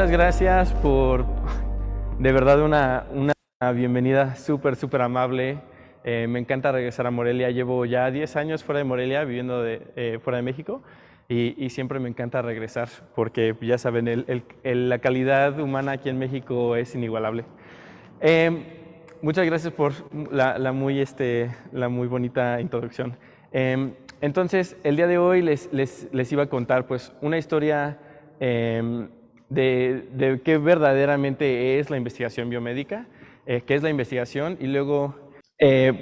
muchas gracias por, de verdad, una bienvenida súper amable. Me encanta regresar a Morelia. Llevo ya 10 años fuera de Morelia, viviendo fuera de México, y siempre me encanta regresar porque, ya saben, la calidad humana aquí en México es inigualable. Muchas gracias por la muy bonita introducción. Entonces, el día de hoy les iba a contar pues una historia de qué verdaderamente es la investigación biomédica, qué es la investigación, y luego,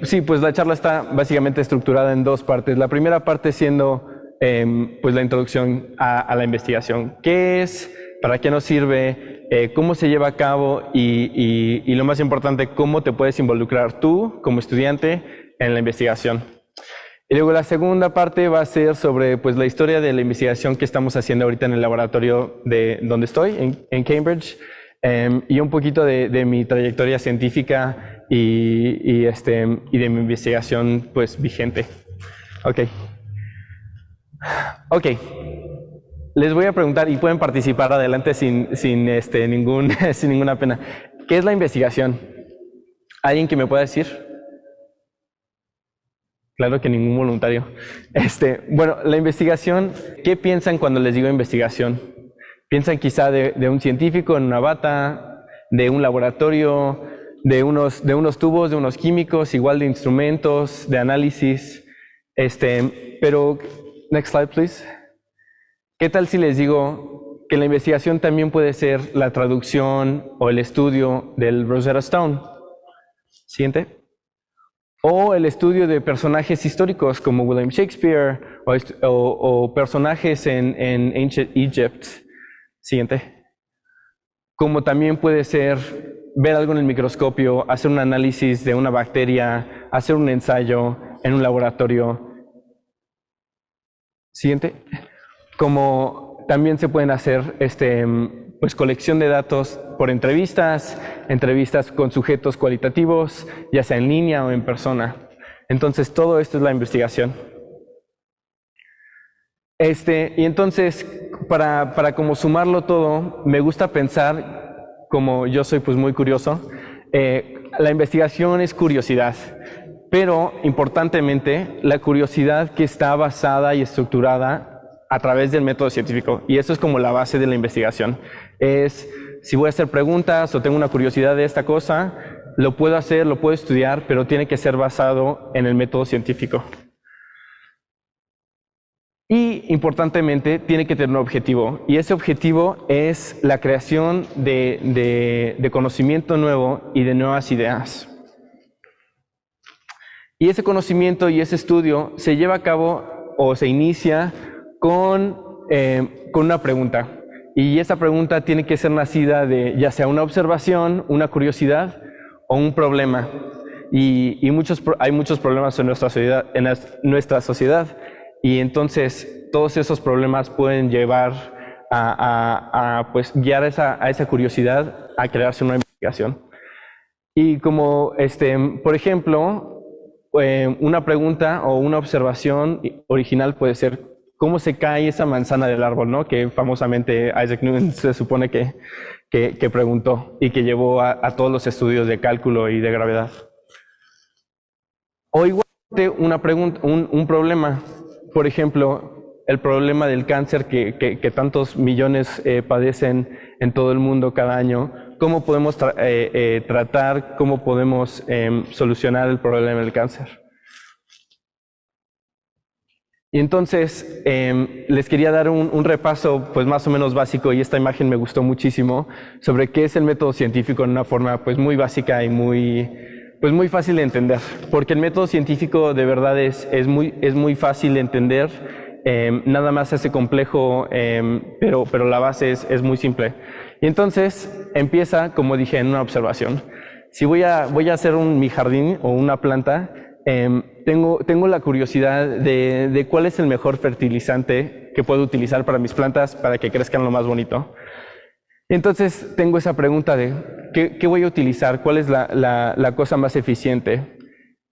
sí, pues la charla está básicamente estructurada en dos partes. La primera parte siendo pues la introducción a la investigación. ¿Qué es? ¿Para qué nos sirve? ¿Cómo se lleva a cabo? Y lo más importante, ¿cómo te puedes involucrar tú como estudiante en la investigación? Y luego la segunda parte va a ser sobre pues, la historia de la investigación que estamos haciendo ahorita en el laboratorio de donde estoy, en Cambridge, y un poquito de mi trayectoria científica y de mi investigación pues, vigente. Ok. Les voy a preguntar, y pueden participar adelante sin ninguna pena. ¿Qué es la investigación? ¿Alguien que me pueda decir? Claro que ningún voluntario. Bueno, la investigación, ¿qué piensan cuando les digo investigación? ¿Piensan quizá de un científico en una bata, de un laboratorio, de unos tubos, de unos químicos, igual de instrumentos, de análisis? Pero, next slide, please. ¿Qué tal si les digo que la investigación también puede ser la traducción o el estudio del Rosetta Stone? Siguiente. O el estudio de personajes históricos como William Shakespeare o personajes en Ancient Egypt. Siguiente. Como también puede ser ver algo en el microscopio, hacer un análisis de una bacteria, hacer un ensayo en un laboratorio. Siguiente. Como también se pueden hacer pues colección de datos por entrevistas con sujetos cualitativos, ya sea en línea o en persona. Entonces, todo esto es la investigación. Y entonces, para como sumarlo todo, me gusta pensar, como yo soy pues muy curioso, la investigación es curiosidad, pero importantemente, la curiosidad que está basada y estructurada a través del método científico, y eso es como la base de la investigación. Es, si voy a hacer preguntas o tengo una curiosidad de esta cosa, lo puedo hacer, lo puedo estudiar, pero tiene que ser basado en el método científico. Y, importantemente, tiene que tener un objetivo, y ese objetivo es la creación de conocimiento nuevo y de nuevas ideas. Y ese conocimiento y ese estudio se lleva a cabo o se inicia con una pregunta. Y esa pregunta tiene que ser nacida de ya sea una observación, una curiosidad o un problema. Y hay muchos problemas en nuestra sociedad. Y entonces todos esos problemas pueden llevar pues, guiar a esa curiosidad a crearse una investigación. Y como, por ejemplo, una pregunta o una observación original puede ser ¿cómo se cae esa manzana del árbol?, ¿no? Que famosamente Isaac Newton se supone que preguntó y que llevó a todos los estudios de cálculo y de gravedad. O igualmente un problema, por ejemplo, el problema del cáncer que tantos millones padecen en todo el mundo cada año. ¿Cómo podemos tratar, cómo podemos solucionar el problema del cáncer? Y entonces les quería dar un repaso pues más o menos básico, y esta imagen me gustó muchísimo, sobre qué es el método científico en una forma pues muy básica y muy fácil de entender. Porque el método científico de verdad es muy fácil de entender, nada más se hace complejo, pero la base es muy simple. Y entonces empieza, como dije, en una observación. Si voy a hacer mi jardín o una planta, tengo la curiosidad de cuál es el mejor fertilizante que puedo utilizar para mis plantas para que crezcan lo más bonito. Entonces tengo esa pregunta de ¿qué voy a utilizar? ¿Cuál es la cosa más eficiente?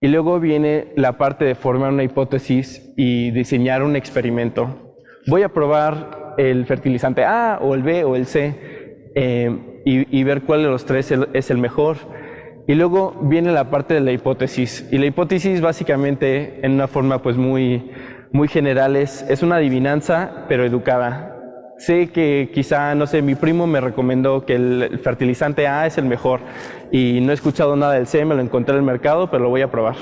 Y luego viene la parte de formar una hipótesis y diseñar un experimento. Voy a probar el fertilizante A o el B o el C. y ver cuál de los tres es el mejor. Y luego viene la parte de la hipótesis. Y la hipótesis básicamente, en una forma pues muy general, es una adivinanza, pero educada. Sé que quizá, no sé, mi primo me recomendó que el fertilizante A es el mejor y no he escuchado nada del C, me lo encontré en el mercado, pero lo voy a probar.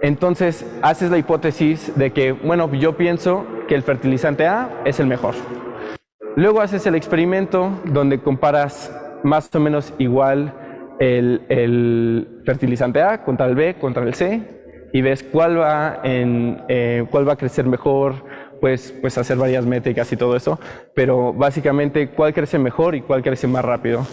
Entonces, haces la hipótesis de que, bueno, yo pienso que el fertilizante A es el mejor. Luego haces el experimento donde comparas más o menos igual el fertilizante A contra el B, contra el C, y ves cuál va a crecer mejor, pues hacer varias métricas y todo eso, pero básicamente cuál crece mejor y cuál crece más rápido.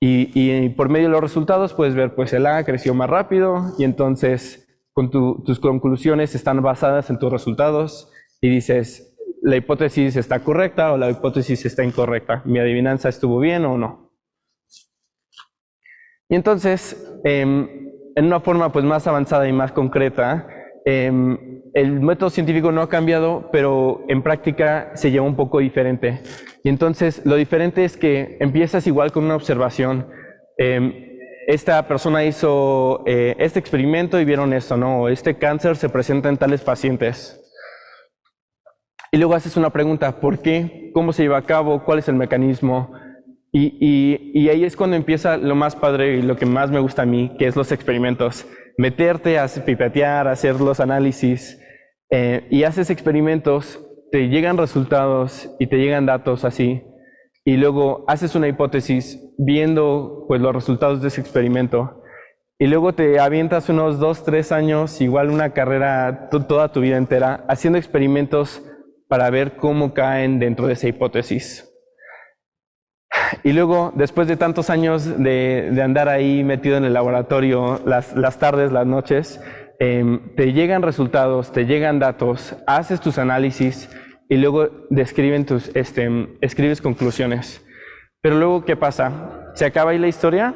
Y por medio de los resultados puedes ver, pues el A creció más rápido, y entonces tus conclusiones están basadas en tus resultados, y dices, la hipótesis está correcta o la hipótesis está incorrecta, mi adivinanza estuvo bien o no. Y entonces, en una forma pues más avanzada y más concreta, el método científico no ha cambiado, pero en práctica se lleva un poco diferente. Y entonces lo diferente es que empiezas igual con una observación. Esta persona hizo este experimento y vieron esto, ¿no? Este cáncer se presenta en tales pacientes. Y luego haces una pregunta, ¿por qué? ¿Cómo se lleva a cabo? ¿Cuál es el mecanismo? Y ahí es cuando empieza lo más padre y lo que más me gusta a mí, que es los experimentos. Meterte a pipetear, a hacer los análisis, y haces experimentos, te llegan resultados y te llegan datos así, y luego haces una hipótesis viendo pues los resultados de ese experimento, y luego te avientas unos 2, 3 años, igual una carrera toda tu vida entera, haciendo experimentos para ver cómo caen dentro de esa hipótesis. Y luego, después de tantos años de andar ahí metido en el laboratorio, las tardes, las noches, te llegan resultados, te llegan datos, haces tus análisis y luego escribes conclusiones. Pero luego, ¿qué pasa? ¿Se acaba ahí la historia?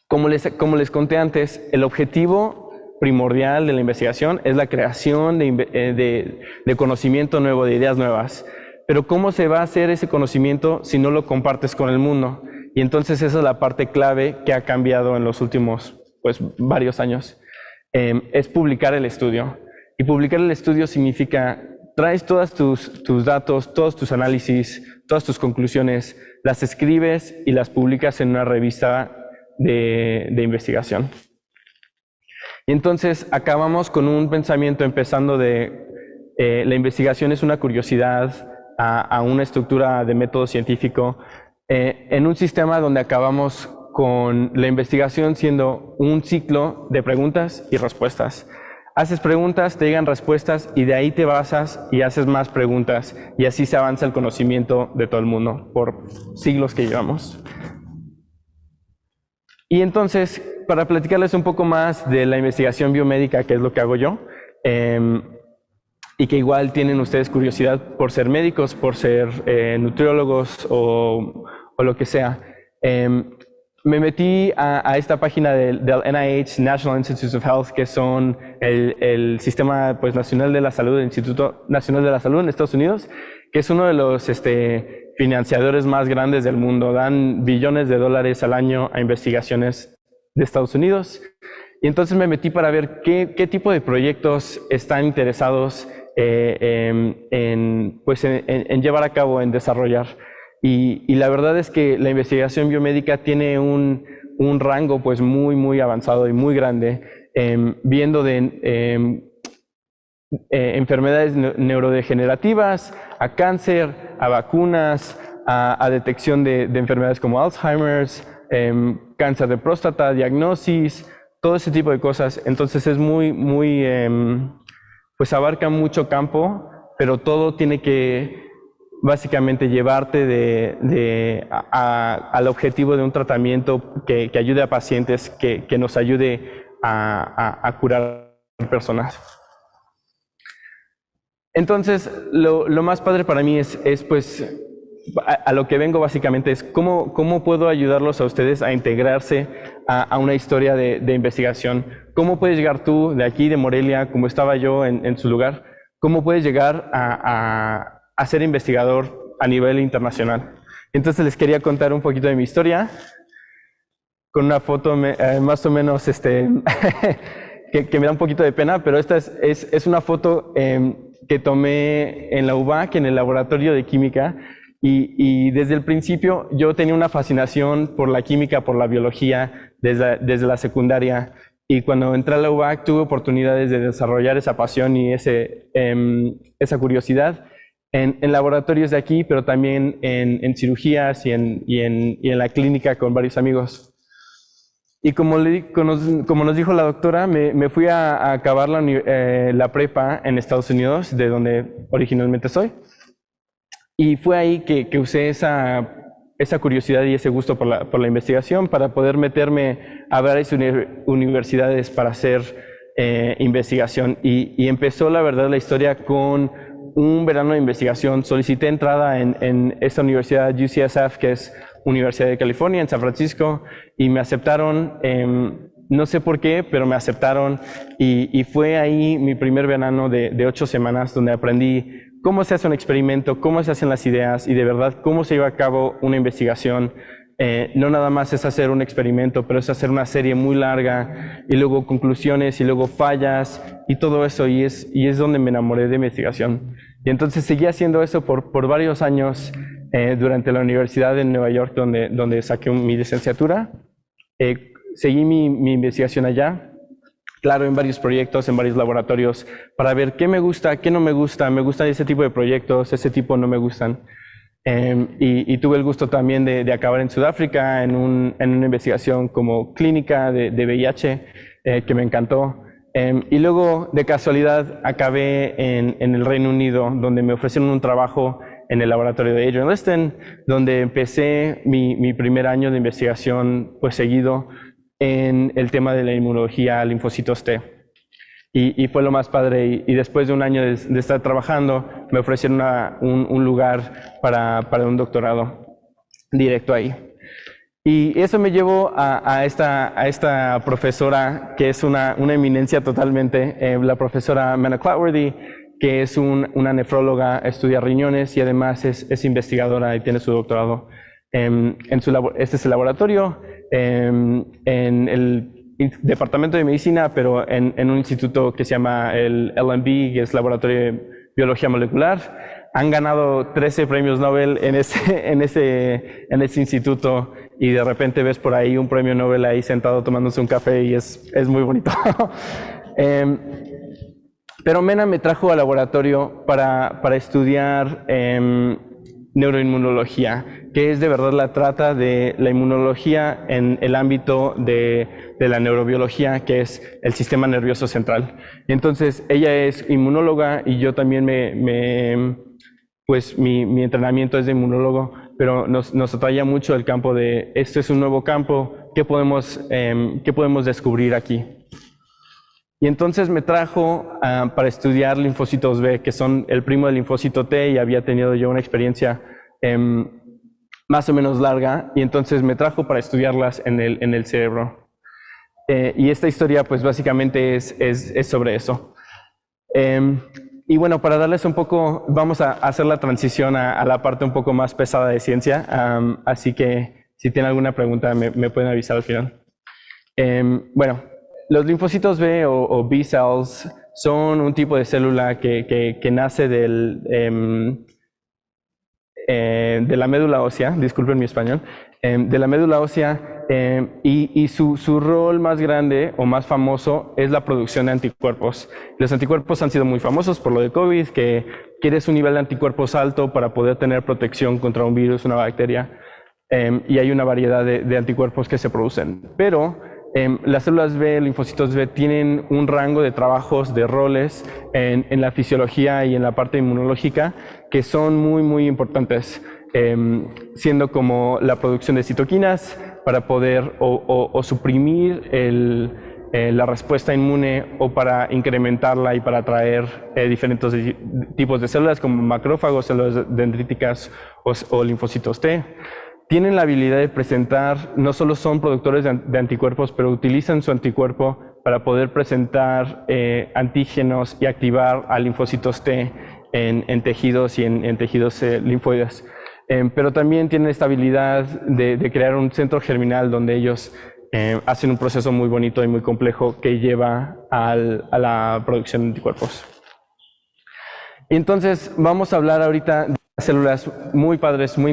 Como les conté antes, el objetivo primordial de la investigación es la creación de conocimiento nuevo, de ideas nuevas. Pero ¿cómo se va a hacer ese conocimiento si no lo compartes con el mundo? Y entonces esa es la parte clave que ha cambiado en los últimos varios años. Es publicar el estudio. Y publicar el estudio significa, traes todos tus datos, todos tus análisis, todas tus conclusiones, las escribes y las publicas en una revista de investigación. Y entonces acabamos con un pensamiento empezando de la investigación es una curiosidad, a una estructura de método científico, en un sistema donde acabamos con la investigación siendo un ciclo de preguntas y respuestas. Haces preguntas, te llegan respuestas y de ahí te basas y haces más preguntas y así se avanza el conocimiento de todo el mundo por siglos que llevamos. Y entonces, para platicarles un poco más de la investigación biomédica, que es lo que hago yo, y que igual tienen ustedes curiosidad por ser médicos, por ser nutriólogos o lo que sea. Me metí a esta página del NIH, National Institutes of Health, que son el Sistema Nacional de la Salud, el Instituto Nacional de la Salud en Estados Unidos, que es uno de los financiadores más grandes del mundo. Dan billones de dólares al año a investigaciones de Estados Unidos. Y entonces me metí para ver qué tipo de proyectos están interesados en llevar a cabo, en desarrollar. Y la verdad es que la investigación biomédica tiene un rango muy avanzado y muy grande, viendo de enfermedades neurodegenerativas, a cáncer, a vacunas, a detección de enfermedades como Alzheimer's, cáncer de próstata, diagnosis, todo ese tipo de cosas. Entonces es pues abarca mucho campo, pero todo tiene que básicamente llevarte al objetivo de un tratamiento que ayude a pacientes, que nos ayude a curar personas. Entonces, lo más padre para mí es pues, a lo que vengo básicamente es cómo puedo ayudarlos a ustedes a integrarse a una historia de investigación. ¿Cómo puedes llegar tú de aquí, de Morelia, como estaba yo en su lugar? ¿Cómo puedes llegar a ser investigador a nivel internacional. Entonces les quería contar un poquito de mi historia con una foto más o menos que me da un poquito de pena, pero esta es una foto que tomé en la UBAC, en el laboratorio de química, y desde el principio yo tenía una fascinación por la química, por la biología, desde la secundaria, y cuando entré a la UBAC tuve oportunidades de desarrollar esa pasión y esa curiosidad en laboratorios de aquí, pero también en cirugías y en la clínica con varios amigos. Y como nos dijo la doctora, me fui a acabar la prepa en Estados Unidos, de donde originalmente soy. Y fue ahí que usé esa curiosidad y ese gusto por la investigación para poder meterme a varias universidades para hacer investigación. Y empezó, la verdad, la historia con un verano de investigación. Solicité entrada en esta universidad UCSF, que es Universidad de California, en San Francisco, y me aceptaron, no sé por qué, pero me aceptaron, y fue ahí mi primer verano de 8 semanas donde aprendí cómo se hace un experimento, cómo se hacen las ideas y de verdad cómo se lleva a cabo una investigación. No nada más es hacer un experimento, pero es hacer una serie muy larga y luego conclusiones y luego fallas y todo eso, y es donde me enamoré de investigación. Y entonces seguí haciendo eso por varios años durante la universidad en Nueva York, donde saqué mi licenciatura. Seguí mi investigación allá, claro, en varios proyectos, en varios laboratorios, para ver qué me gusta, qué no me gusta. Me gustan ese tipo de proyectos, ese tipo no me gustan. Y tuve el gusto también de acabar en Sudáfrica en una investigación como clínica de VIH, que me encantó. Y luego, de casualidad, acabé en el Reino Unido, donde me ofrecieron un trabajo en el laboratorio de Adrian Liston, donde empecé mi primer año de investigación pues seguido en el tema de la inmunología a linfocitos T. Y fue lo más padre. Y después de un año de estar trabajando, me ofrecieron un lugar para un doctorado directo ahí. Y eso me llevó a esta profesora, que es una eminencia totalmente, la profesora Mana Clatworthy, que es una nefróloga, estudia riñones y además es investigadora y tiene su doctorado. Este es el laboratorio, en el departamento de medicina, pero en un instituto que se llama el LMB, que es Laboratorio de Biología Molecular. Han ganado 13 premios Nobel en ese instituto, y de repente ves por ahí un premio Nobel ahí sentado tomándose un café y es muy bonito. Pero Mena me trajo al laboratorio para estudiar neuroinmunología, que es de verdad la trata de la inmunología en el ámbito de la neurobiología, que es el sistema nervioso central. Entonces, ella es inmunóloga y yo también pues mi entrenamiento es de inmunólogo, pero nos atraía mucho el campo de, este es un nuevo campo, ¿qué podemos descubrir aquí? Y entonces me trajo para estudiar linfocitos B, que son el primo del linfocito T, y había tenido yo una experiencia más o menos larga, y entonces me trajo para estudiarlas en el cerebro. Y esta historia pues básicamente es sobre eso. Y bueno, para darles un poco, vamos a hacer la transición a la parte un poco más pesada de ciencia, así que si tienen alguna pregunta me pueden avisar al final. Bueno, los linfocitos B o B cells son un tipo de célula que nace de la médula ósea, disculpen mi español, de la médula ósea, y su rol más grande o más famoso es la producción de anticuerpos. Los anticuerpos han sido muy famosos por lo de COVID, que quieres un nivel de anticuerpos alto para poder tener protección contra un virus, una bacteria, y hay una variedad de anticuerpos que se producen. Pero las células B, linfocitos B, tienen un rango de trabajos, de roles en la fisiología y en la parte inmunológica que son muy, muy importantes, siendo como la producción de citoquinas para poder o suprimir la respuesta inmune, o para incrementarla y para atraer diferentes tipos de células como macrófagos, células dendríticas o linfocitos T. Tienen la habilidad de presentar, no solo son productores de anticuerpos, pero utilizan su anticuerpo para poder presentar antígenos y activar a linfocitos T en tejidos y en tejidos linfoides. Pero también tienen esta habilidad de crear un centro germinal donde ellos hacen un proceso muy bonito y muy complejo que lleva a la producción de anticuerpos. Y entonces vamos a hablar ahorita de células muy padres, muy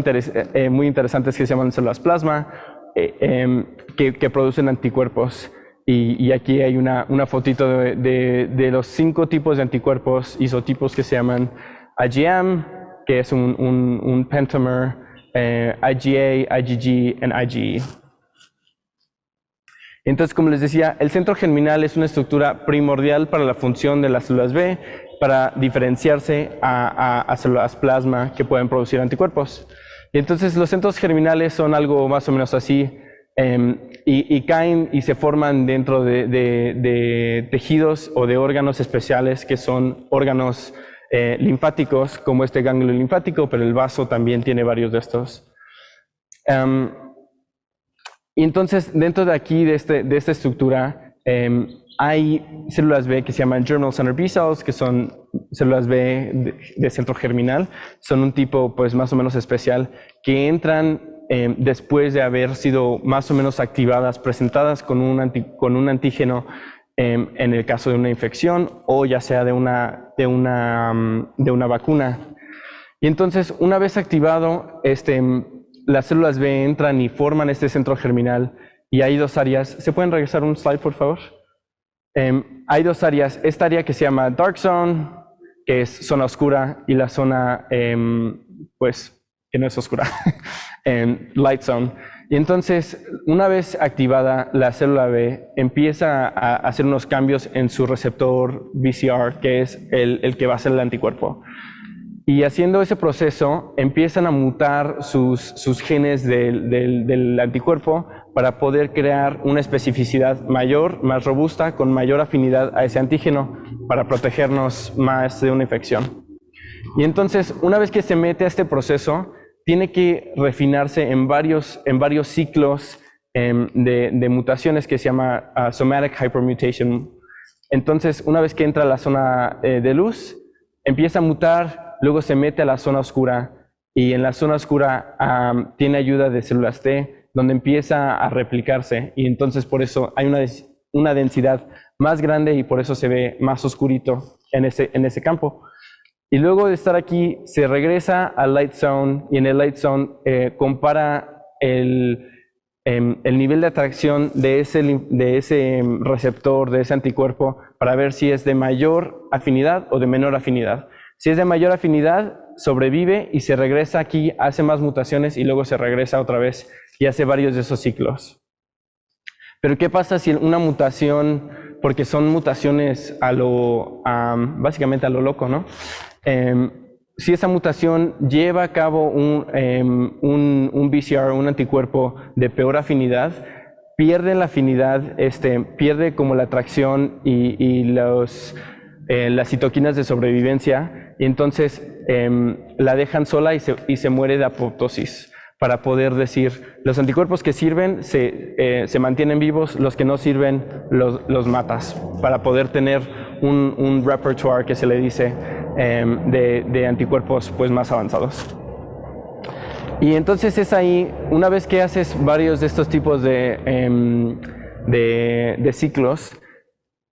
interesantes que se llaman células plasma, que producen anticuerpos. Y aquí hay una fotito de los 5 tipos de anticuerpos isotipos que se llaman IgM, que es un pentamer, IgA, IgG y IgE. Entonces, como les decía, el centro germinal es una estructura primordial para la función de las células B, para diferenciarse a células plasma que pueden producir anticuerpos. Y entonces los centros germinales son algo más o menos así, y caen y se forman dentro de tejidos o de órganos especiales que son órganos linfáticos, como este ganglio linfático, pero el vaso también tiene varios de estos. Y entonces, dentro de aquí, de esta estructura, hay células B que se llaman germinal center B cells, que son células B de centro germinal. Son un tipo pues más o menos especial que entran después de haber sido más o menos activadas, presentadas con un antígeno en el caso de una infección o ya sea de una vacuna. Y entonces, una vez activado, las células B entran y forman este centro germinal y hay 2 áreas. ¿Se pueden regresar un slide, por favor? Hay 2 áreas. Esta área que se llama Dark Zone, que es zona oscura, y la zona, pues, que no es oscura, Light Zone. Y entonces, una vez activada, la célula B empieza a hacer unos cambios en su receptor BCR, que es el que va a ser el anticuerpo. Y haciendo ese proceso, empiezan a mutar sus genes del anticuerpo para poder crear una especificidad mayor, más robusta, con mayor afinidad a ese antígeno, para protegernos más de una infección. Y entonces, una vez que se mete a este proceso, tiene que refinarse en varios ciclos de mutaciones que se llama somatic hypermutation. Entonces, una vez que entra a la zona de luz, empieza a mutar. Luego se mete a la zona oscura y en la zona oscura tiene ayuda de células T, donde empieza a replicarse y entonces por eso hay una densidad más grande y por eso se ve más oscurito en ese campo. Y luego de estar aquí se regresa al Light Zone y en el Light Zone compara el nivel de atracción de ese receptor, de ese anticuerpo, para ver si es de mayor afinidad o de menor afinidad. Si es de mayor afinidad, sobrevive y se regresa aquí, hace más mutaciones y luego se regresa otra vez y hace varios de esos ciclos. Pero ¿qué pasa si una mutación, porque son mutaciones básicamente a lo loco, ¿no? Si esa mutación lleva a cabo un BCR, un anticuerpo de peor afinidad, pierde la afinidad, pierde como la atracción y las citoquinas de sobrevivencia, y entonces la dejan sola y se muere de apoptosis, para poder decir, los anticuerpos que sirven se mantienen vivos, los que no sirven los matas, para poder tener un repertoire que se le dice de anticuerpos pues más avanzados. Y entonces es ahí, una vez que haces varios de estos tipos de ciclos,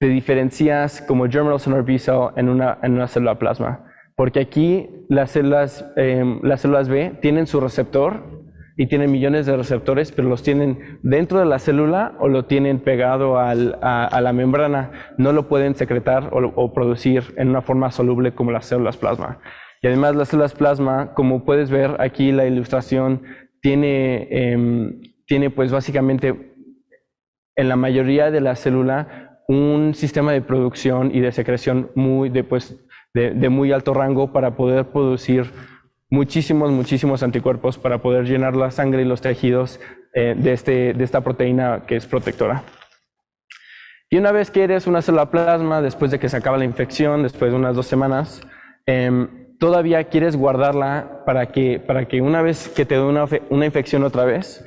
te diferencias como germinal center B cell en una célula plasma. Porque aquí las células B tienen su receptor y tienen millones de receptores, pero los tienen dentro de la célula o lo tienen pegado a la membrana. No lo pueden secretar o producir en una forma soluble como las células plasma. Y además las células plasma, como puedes ver aquí la ilustración, tiene pues básicamente en la mayoría de la célula un sistema de producción y de secreción de muy alto rango para poder producir muchísimos anticuerpos para poder llenar la sangre y los tejidos de esta proteína que es protectora. Y una vez que eres una célula plasma, después de que se acaba la infección, después de unas 2 semanas, todavía quieres guardarla para que una vez que te dé una infección otra vez,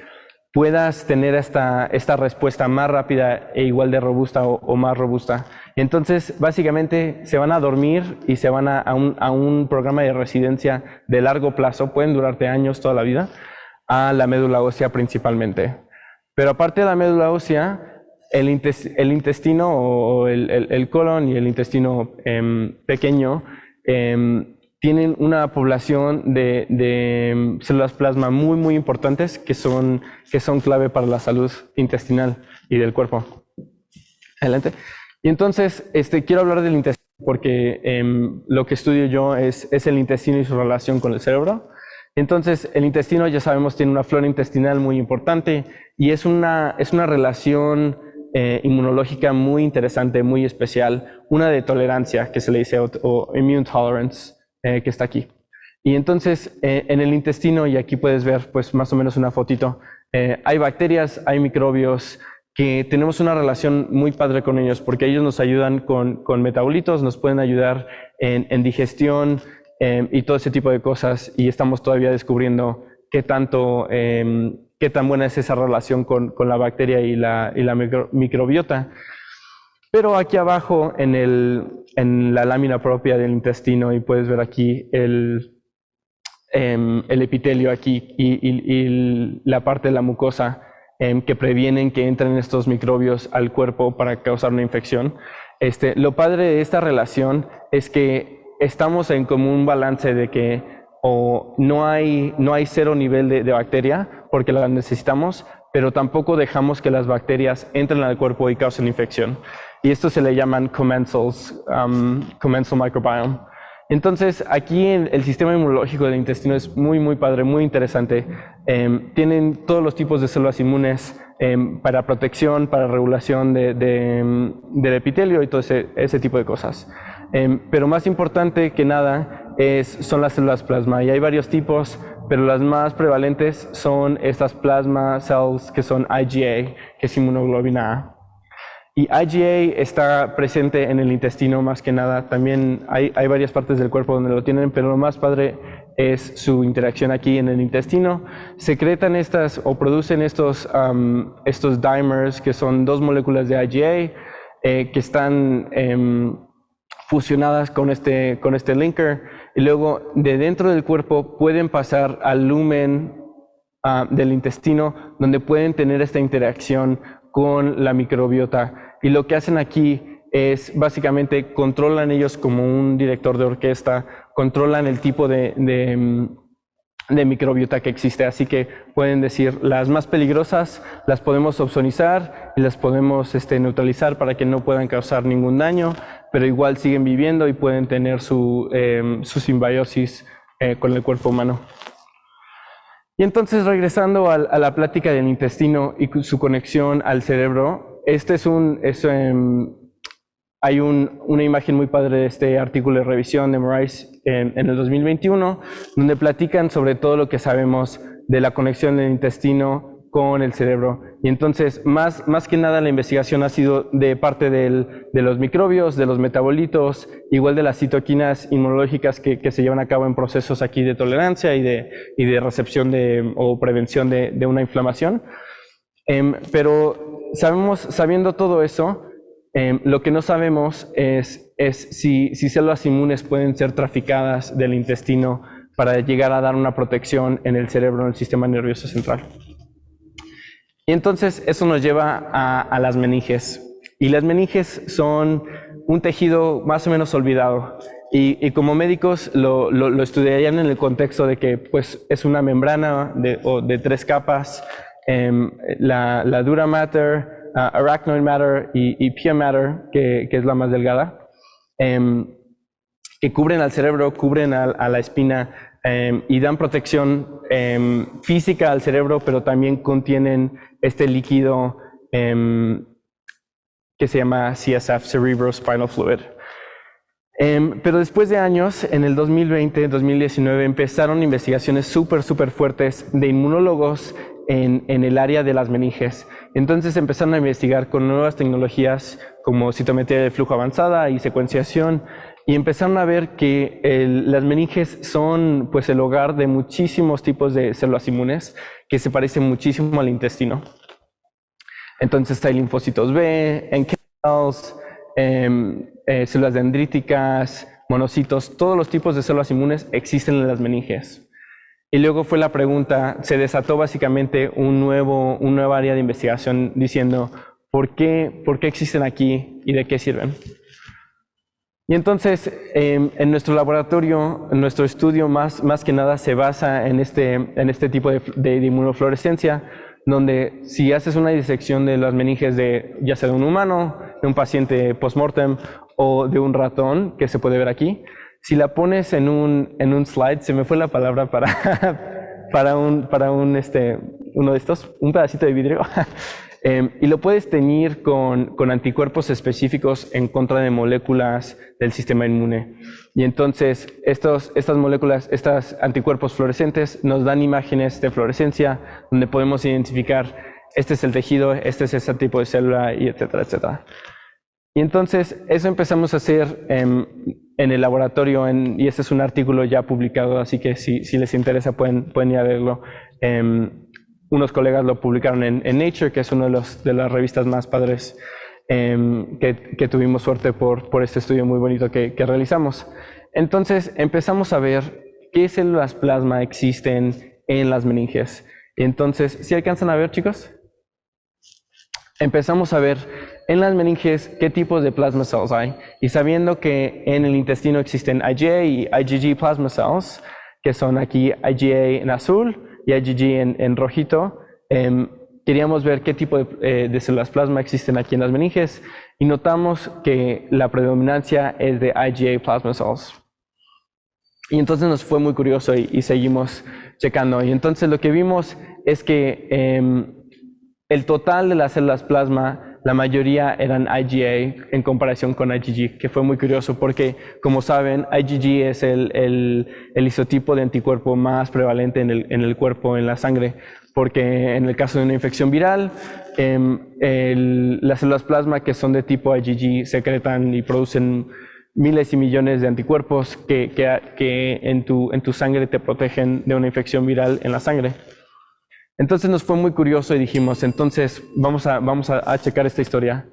puedas tener esta respuesta más rápida e igual de robusta o más robusta. Y entonces, básicamente, se van a dormir y se van a un programa de residencia de largo plazo, pueden durarte años, toda la vida, a la médula ósea principalmente. Pero aparte de la médula ósea, el intestino o el colon y el intestino pequeño tienen una población de células plasma muy importantes que son clave para la salud intestinal y del cuerpo. Adelante. Y entonces quiero hablar del intestino porque lo que estudio yo es el intestino y su relación con el cerebro. Entonces, el intestino, ya sabemos, tiene una flora intestinal muy importante y es una relación inmunológica muy interesante, muy especial, una de tolerancia que se le dice, o immune tolerance, que está aquí. Y entonces, en el intestino, y aquí puedes ver pues más o menos una fotito, hay bacterias, hay microbios, que tenemos una relación muy padre con ellos, porque ellos nos ayudan con metabolitos, nos pueden ayudar en digestión, y todo ese tipo de cosas, y estamos todavía descubriendo qué tan buena es esa relación con la bacteria y la microbiota. Pero aquí abajo, en la lámina propia del intestino, y puedes ver aquí el epitelio aquí y la parte de la mucosa que previenen que entren estos microbios al cuerpo para causar una infección. Lo padre de esta relación es que estamos en como un balance de que no hay cero nivel de bacteria porque la necesitamos, pero tampoco dejamos que las bacterias entren al cuerpo y causen infección. Y esto se le llaman commensal microbiome. Entonces, aquí el sistema inmunológico del intestino es muy padre, muy interesante. Tienen todos los tipos de células inmunes para protección, para regulación del epitelio y todo ese tipo de cosas. Pero más importante que nada son las células plasma, y hay varios tipos, pero las más prevalentes son estas plasma cells que son IgA, que es inmunoglobulina A. Y IgA está presente en el intestino más que nada. También hay varias partes del cuerpo donde lo tienen, pero lo más padre es su interacción aquí en el intestino. Secretan o producen estos dimers, que son dos moléculas de IgA que están fusionadas con este linker, y luego de dentro del cuerpo pueden pasar al lumen del intestino, donde pueden tener esta interacción con la microbiota. Y lo que hacen aquí es básicamente controlan ellos como un director de orquesta, controlan el tipo de microbiota que existe. Así que pueden decir, las más peligrosas las podemos ozonizar y las podemos neutralizar para que no puedan causar ningún daño, pero igual siguen viviendo y pueden tener su simbiosis con el cuerpo humano. Y entonces, regresando a la plática del intestino y su conexión al cerebro, hay una imagen muy padre de este artículo de revisión de Moraes en el 2021, donde platican sobre todo lo que sabemos de la conexión del intestino con el cerebro. Y entonces, más que nada, la investigación ha sido de parte de los microbios, de los metabolitos, igual de las citoquinas inmunológicas que se llevan a cabo en procesos aquí de tolerancia y de recepción o prevención de una inflamación. Pero sabiendo todo eso, lo que no sabemos es si células inmunes pueden ser traficadas del intestino para llegar a dar una protección en el cerebro, en el sistema nervioso central. Y entonces eso nos lleva a las meninges. Y las meninges son un tejido más o menos olvidado. Y como médicos lo estudiarían en el contexto de que pues, es una membrana de 3 capas, la dura matter, arachnoid matter y pia matter, que es la más delgada, que cubren al cerebro, cubren a la espina y dan protección física al cerebro, pero también contienen este líquido que se llama CSF, Cerebrospinal Fluid. Pero después de años, en el 2020, 2019, empezaron investigaciones súper fuertes de inmunólogos en el área de las meninges. Entonces empezaron a investigar con nuevas tecnologías como citometría de flujo avanzada y secuenciación, y empezaron a ver que las meninges son pues, el hogar de muchísimos tipos de células inmunes que se parecen muchísimo al intestino. Entonces hay linfocitos B, NK cells, células dendríticas, monocitos, todos los tipos de células inmunes existen en las meninges. Y luego fue la pregunta, se desató básicamente un nuevo área de investigación diciendo, ¿por qué existen aquí y de qué sirven? Y entonces, en nuestro laboratorio, en nuestro estudio más que nada se basa en este tipo de inmunofluorescencia, donde si haces una disección de las meninges ya sea de un humano, de un paciente post-mortem o de un ratón, que se puede ver aquí, si la pones en un slide, se me fue la palabra para uno de estos, un pedacito de vidrio, y lo puedes teñir con anticuerpos específicos en contra de moléculas del sistema inmune. Y entonces estas moléculas, estos anticuerpos fluorescentes nos dan imágenes de fluorescencia donde podemos identificar este es el tejido, este es ese tipo de célula, y etcétera, etcétera. Y entonces eso empezamos a hacer en el laboratorio, y este es un artículo ya publicado, así que si les interesa pueden ir a verlo. Unos colegas lo publicaron en Nature, que es una de las revistas más padres que tuvimos suerte por este estudio muy bonito que realizamos. Entonces empezamos a ver qué células plasma existen en las meninges. Entonces, ¿sí alcanzan a ver, chicos? Empezamos a ver en las meninges qué tipos de plasma cells hay. Y sabiendo que en el intestino existen IgA y IgG plasma cells, que son aquí IgA en azul y IgG en rojito, queríamos ver qué tipo de células plasma existen aquí en las meninges y notamos que la predominancia es de IgA plasma cells. Y entonces nos fue muy curioso y seguimos checando. Y entonces lo que vimos es que el total de las células plasma, la mayoría eran IgA en comparación con IgG, que fue muy curioso porque, como saben, IgG es el isotipo de anticuerpo más prevalente en el cuerpo, en la sangre, porque en el caso de una infección viral, las células plasma que son de tipo IgG secretan y producen miles y millones de anticuerpos que en tu sangre te protegen de una infección viral en la sangre. Entonces nos fue muy curioso y dijimos, entonces vamos a checar esta historia.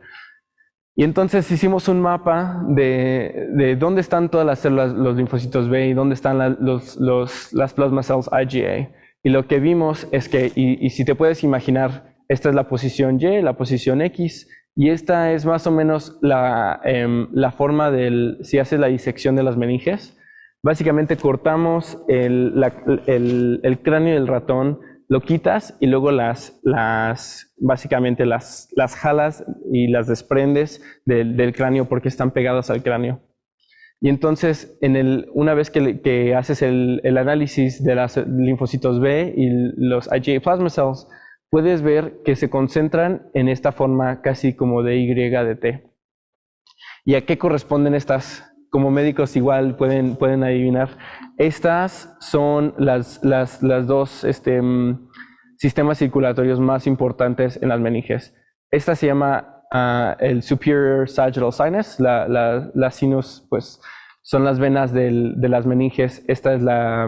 Y entonces hicimos un mapa de dónde están todas las células, los linfocitos B, y dónde están las plasma cells IgA. Y lo que vimos es que, y si te puedes imaginar, esta es la posición Y, la posición X, y esta es más o menos la forma si haces la disección de las meninges. Básicamente cortamos el cráneo del ratón, lo quitas y luego básicamente las jalas y las desprendes del cráneo porque están pegadas al cráneo. Y entonces, una vez que haces el análisis de los linfocitos B y los IgA plasma cells, puedes ver que se concentran en esta forma casi como de Y de T. ¿Y a qué corresponden estas? Como médicos igual pueden adivinar. Estas son las dos sistemas circulatorios más importantes en las meninges. Esta se llama el superior sagittal sinus. La sinus, pues, son las venas de las meninges. Esta es la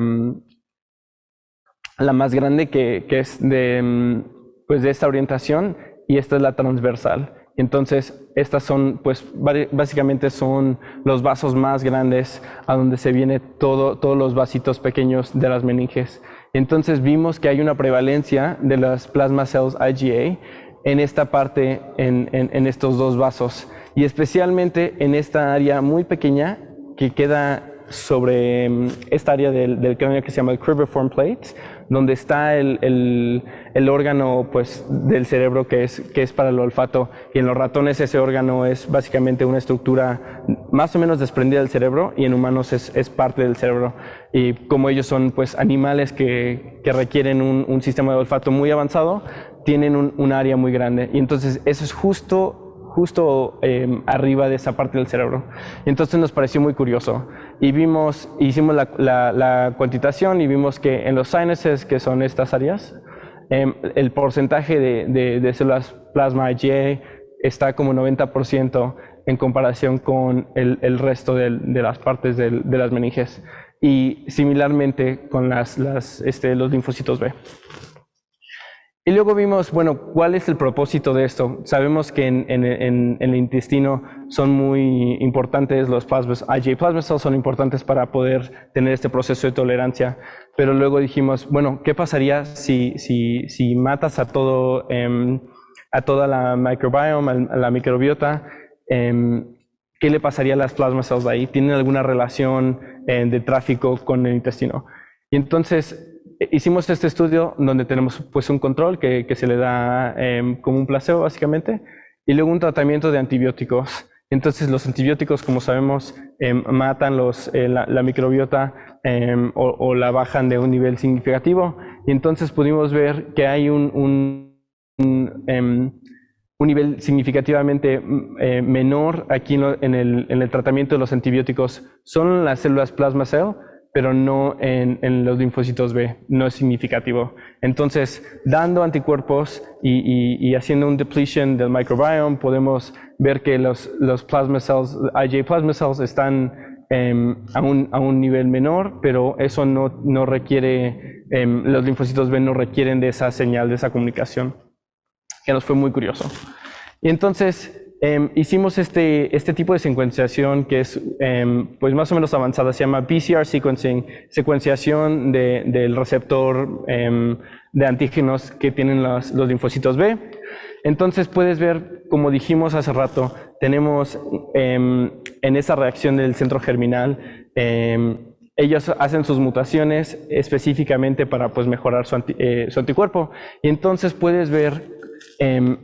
más grande que es de esta orientación, y esta es la transversal. Entonces, estas son, pues, básicamente son los vasos más grandes a donde se viene todos los vasitos pequeños de las meninges. Entonces vimos que hay una prevalencia de las plasma cells IgA en esta parte, en estos dos vasos, y especialmente en esta área muy pequeña que queda sobre esta área del cráneo que se llama el cribriform plate, donde está el órgano, pues, del cerebro que es para el olfato, y en los ratones ese órgano es básicamente una estructura más o menos desprendida del cerebro, y en humanos es parte del cerebro. Y como ellos son, pues, animales que requieren un sistema de olfato muy avanzado, tienen un área muy grande, y entonces eso es justo arriba de esa parte del cerebro. Y entonces nos pareció muy curioso. Y hicimos la cuantitación y vimos que en los sinuses, que son estas áreas, el porcentaje de células plasma IgA está como 90% en comparación con el resto de las partes de las meninges. Y similarmente con los linfocitos B. Y luego vimos, bueno, ¿cuál es el propósito de esto? Sabemos que en el intestino son muy importantes los plasmas, IgA plasma cells son importantes para poder tener este proceso de tolerancia, pero luego dijimos, bueno, ¿qué pasaría si matas a todo, a toda la microbiome, a la microbiota? ¿Qué le pasaría a las plasma cells de ahí? ¿Tienen alguna relación de tráfico con el intestino? Y entonces hicimos este estudio donde tenemos pues un control que se le da como un placebo básicamente y luego un tratamiento de antibióticos. Entonces los antibióticos, como sabemos, matan la microbiota o la bajan de un nivel significativo y entonces pudimos ver que hay un nivel significativamente menor aquí en el tratamiento de los antibióticos. Son las células plasma cell, pero no en los linfocitos B, no es significativo. Entonces, dando anticuerpos y haciendo un depletion del microbiome, podemos ver que los plasma cells, IgA plasma cells, están a un nivel menor, pero eso no requiere, los linfocitos B no requieren de esa señal, de esa comunicación, que nos fue muy curioso. Y entonces, hicimos este tipo de secuenciación que es pues más o menos avanzada, se llama PCR sequencing, secuenciación del receptor de antígenos que tienen los linfocitos B. Entonces puedes ver, como dijimos hace rato, tenemos en esa reacción del centro germinal, ellos hacen sus mutaciones específicamente para pues, mejorar su anticuerpo. Y entonces puedes ver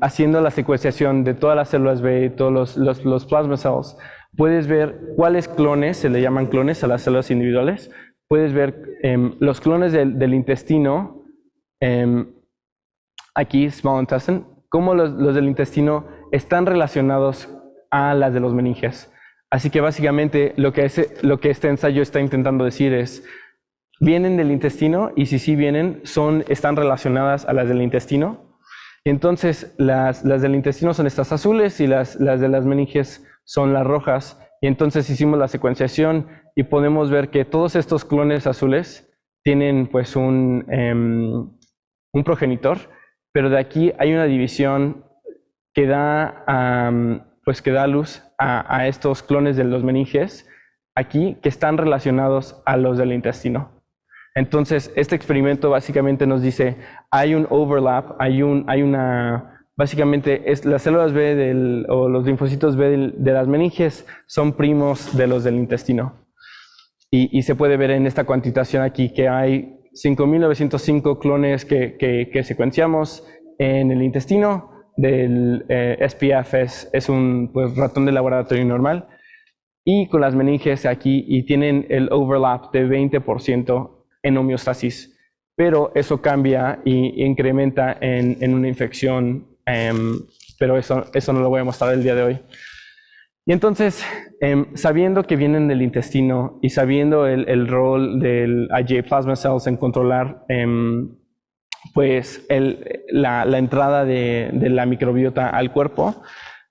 haciendo la secuenciación de todas las células B, todos los plasma cells, puedes ver cuáles clones, se le llaman clones a las células individuales, puedes ver los clones del intestino, aquí small intestine, cómo los del intestino están relacionados a las de los meninges. Así que básicamente lo que este ensayo está intentando decir es, vienen del intestino y si sí vienen, están relacionadas a las del intestino. Entonces, las del intestino son estas azules y las de las meninges son las rojas. Y entonces hicimos la secuenciación y podemos ver que todos estos clones azules tienen pues un progenitor, pero de aquí hay una división que da luz a estos clones de los meninges aquí que están relacionados a los del intestino. Entonces, este experimento básicamente nos dice, hay un overlap, básicamente las células B o los linfocitos B de las meninges son primos de los del intestino. Y se puede ver en esta cuantitación aquí que hay 5.905 clones que secuenciamos en el intestino del SPF, es un pues, ratón de laboratorio normal, y con las meninges aquí, y tienen el overlap de 20% en homeostasis, pero eso cambia y incrementa en una infección, pero eso no lo voy a mostrar el día de hoy. Y entonces, sabiendo que vienen del intestino y sabiendo el rol del IgA plasma cells en controlar pues la entrada de la microbiota al cuerpo,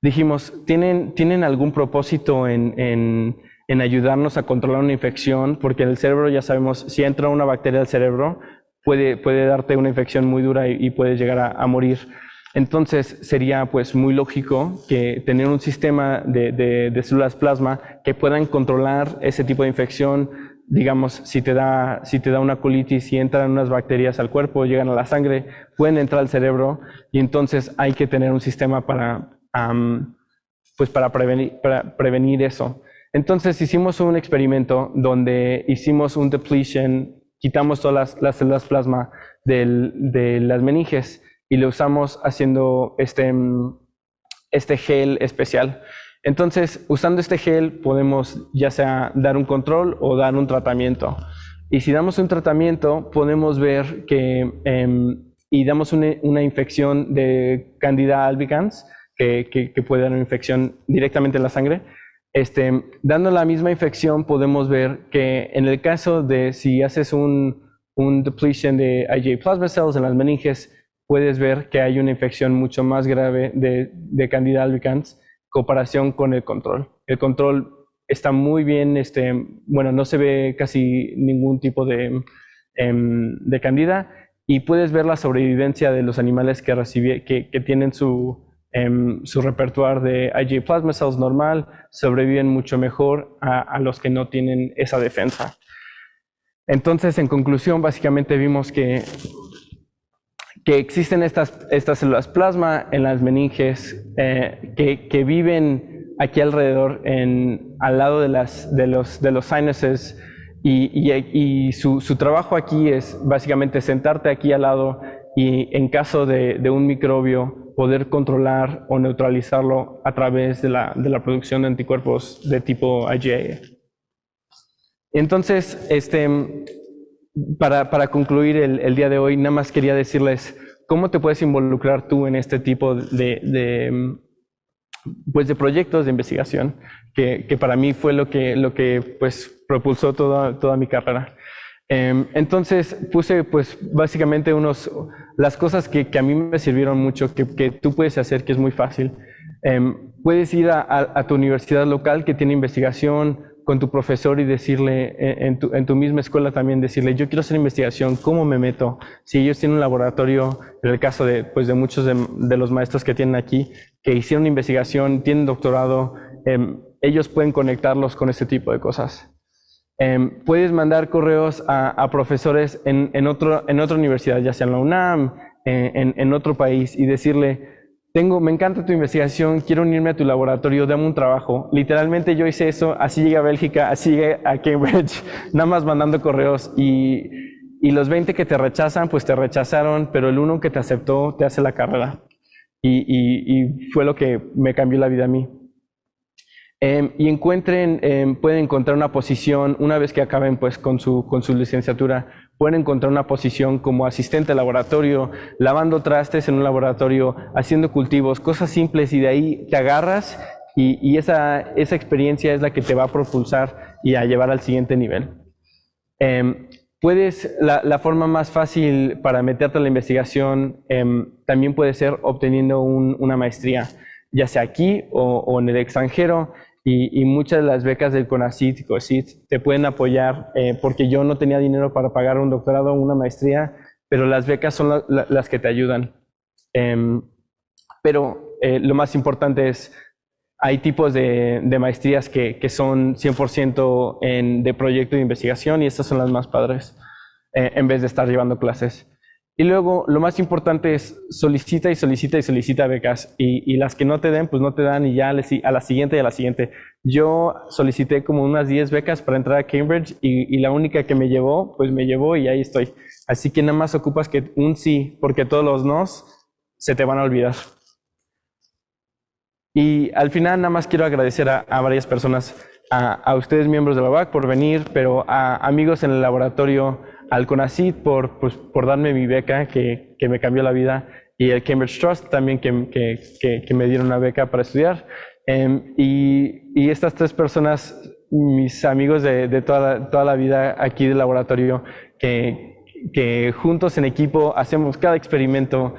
dijimos, ¿tienen algún propósito en ayudarnos a controlar una infección? Porque en el cerebro ya sabemos, si entra una bacteria al cerebro, puede darte una infección muy dura y puedes llegar a morir. Entonces sería pues muy lógico que tener un sistema de células plasma que puedan controlar ese tipo de infección. Digamos, si te da una colitis y entran unas bacterias al cuerpo, llegan a la sangre, pueden entrar al cerebro y entonces hay que tener un sistema para prevenir eso. Entonces hicimos un experimento donde hicimos un depletion, quitamos todas las células plasma de las meninges y lo usamos haciendo este gel especial. Entonces, usando este gel podemos ya sea dar un control o dar un tratamiento. Y si damos un tratamiento, podemos ver que y damos una infección de Candida albicans, que puede dar una infección directamente en la sangre. Dando la misma infección, podemos ver que en el caso de si haces un depletion de IgA plasma cells en las meninges, puedes ver que hay una infección mucho más grave de Candida albicans en comparación con el control. El control está muy bien, bueno, no se ve casi ningún tipo de Candida y puedes ver la sobrevivencia de los animales que tienen su repertoire de IgA plasma cells normal, sobreviven mucho mejor a los que no tienen esa defensa. Entonces, en conclusión, básicamente vimos que existen estas células plasma en las meninges que viven aquí alrededor, al lado de los sinuses, y su trabajo aquí es básicamente sentarte aquí al lado y en caso de un microbio poder controlar o neutralizarlo a través de la producción de anticuerpos de tipo IgA. Entonces, para concluir el día de hoy, nada más quería decirles cómo te puedes involucrar tú en este tipo de proyectos de investigación, que para mí fue lo que pues, propulsó toda mi carrera. Entonces puse pues básicamente las cosas que a mí me sirvieron mucho, que tú puedes hacer, que es muy fácil. Puedes ir a tu universidad local que tiene investigación, con tu profesor y decirle, en tu misma escuela también decirle, yo quiero hacer investigación, ¿cómo me meto? Si ellos tienen un laboratorio, en el caso de muchos de los maestros que tienen aquí, que hicieron investigación, tienen doctorado, ellos pueden conectarlos con este tipo de cosas. Puedes mandar correos a profesores en otra universidad, ya sea en la UNAM, en otro país, y decirle, me encanta tu investigación, quiero unirme a tu laboratorio, dame un trabajo. Literalmente yo hice eso, así llegué a Bélgica, así llegué a Cambridge, nada más mandando correos, y los 20 que te rechazan, pues te rechazaron, pero el uno que te aceptó te hace la carrera. Y fue lo que me cambió la vida a mí. Y pueden encontrar una posición, una vez que acaben pues, con su licenciatura, pueden encontrar una posición como asistente de laboratorio, lavando trastes en un laboratorio, haciendo cultivos, cosas simples, y de ahí te agarras y esa experiencia es la que te va a propulsar y a llevar al siguiente nivel. La forma más fácil para meterte a la investigación también puede ser obteniendo una maestría, ya sea aquí o en el extranjero. Y muchas de las becas del CONACYT y COSYT te pueden apoyar, porque yo no tenía dinero para pagar un doctorado o una maestría, pero las becas son las que te ayudan. Pero lo más importante es, hay tipos de maestrías que son 100% de proyecto de investigación, y estas son las más padres, en vez de estar llevando clases. Y luego, lo más importante es solicita y solicita y solicita becas, y las que no te den, pues no te dan, y ya a la siguiente y a la siguiente. Yo solicité como unas 10 becas para entrar a Cambridge, y la única que me llevó, pues me llevó, y ahí estoy. Así que nada más ocupas que un sí, porque todos los nos se te van a olvidar. Y al final nada más quiero agradecer a varias personas, a ustedes miembros de la UAC por venir, pero a amigos en el laboratorio, al CONACYT por darme mi beca que me cambió la vida, y al Cambridge Trust también que me dieron una beca para estudiar. Y estas tres personas, mis amigos de toda la vida aquí del laboratorio, que juntos en equipo hacemos cada experimento,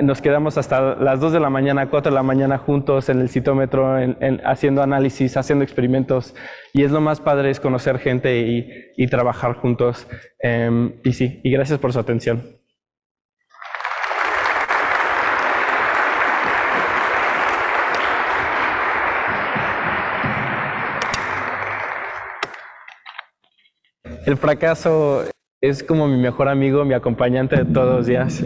nos quedamos hasta las 2 de la mañana, 4 de la mañana juntos en el citómetro, haciendo análisis, haciendo experimentos, y es lo más padre, es conocer gente y trabajar juntos. Y gracias por su atención. El fracaso es como mi mejor amigo, mi acompañante de todos los días.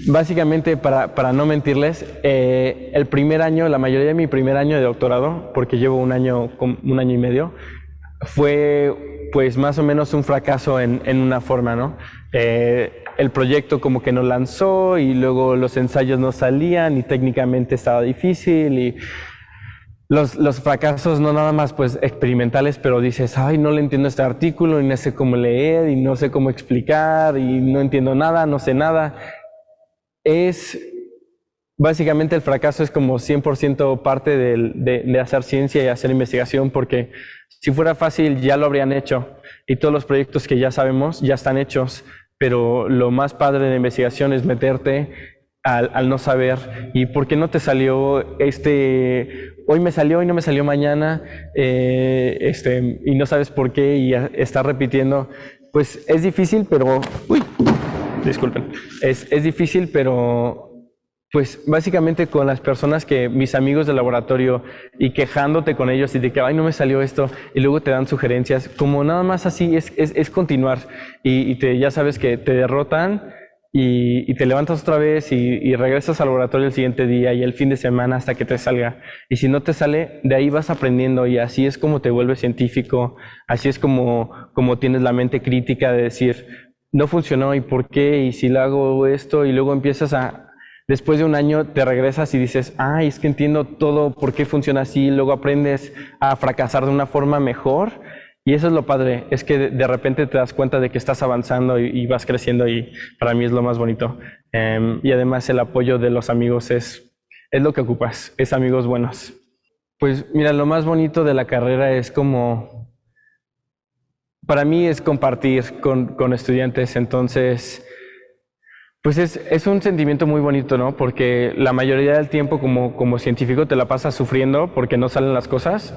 Básicamente, para no mentirles, el primer año, la mayoría de mi primer año de doctorado, porque llevo un año y medio, fue pues más o menos un fracaso en una forma, ¿no? El proyecto como que no lanzó, y luego los ensayos no salían, y técnicamente estaba difícil, y los fracasos no nada más pues experimentales, pero dices, ay, no le entiendo este artículo, y no sé cómo leer, y no sé cómo explicar, y no entiendo nada, no sé nada. Básicamente el fracaso es como 100% parte de hacer ciencia y hacer investigación, porque si fuera fácil ya lo habrían hecho, y todos los proyectos que ya sabemos ya están hechos, pero lo más padre de investigación es meterte al no saber, y por qué no te salió hoy me salió y no me salió mañana, y no sabes por qué, y estás repitiendo. Pues es difícil, pero... Uy, disculpen. Es difícil, pero pues básicamente con las personas que, mis amigos del laboratorio, y quejándote con ellos y de que, ay, no me salió esto, y luego te dan sugerencias, como nada más así es continuar, y ya sabes que te derrotan, y te levantas otra vez y regresas al laboratorio el siguiente día y el fin de semana hasta que te salga. Y si no te sale, de ahí vas aprendiendo, y así es como te vuelves científico, así es como tienes la mente crítica de decir, no funcionó, ¿y por qué? Y si le hago esto, y luego empiezas después de un año te regresas y dices, ay, es que entiendo todo, por qué funciona así, luego aprendes a fracasar de una forma mejor, y eso es lo padre, es que de repente te das cuenta de que estás avanzando y vas creciendo, y para mí es lo más bonito. Y además el apoyo de los amigos es lo que ocupas, es amigos buenos. Pues mira, lo más bonito de la carrera es como, para mí es compartir con estudiantes, entonces... Pues es un sentimiento muy bonito, ¿no? Porque la mayoría del tiempo como científico te la pasas sufriendo porque no salen las cosas,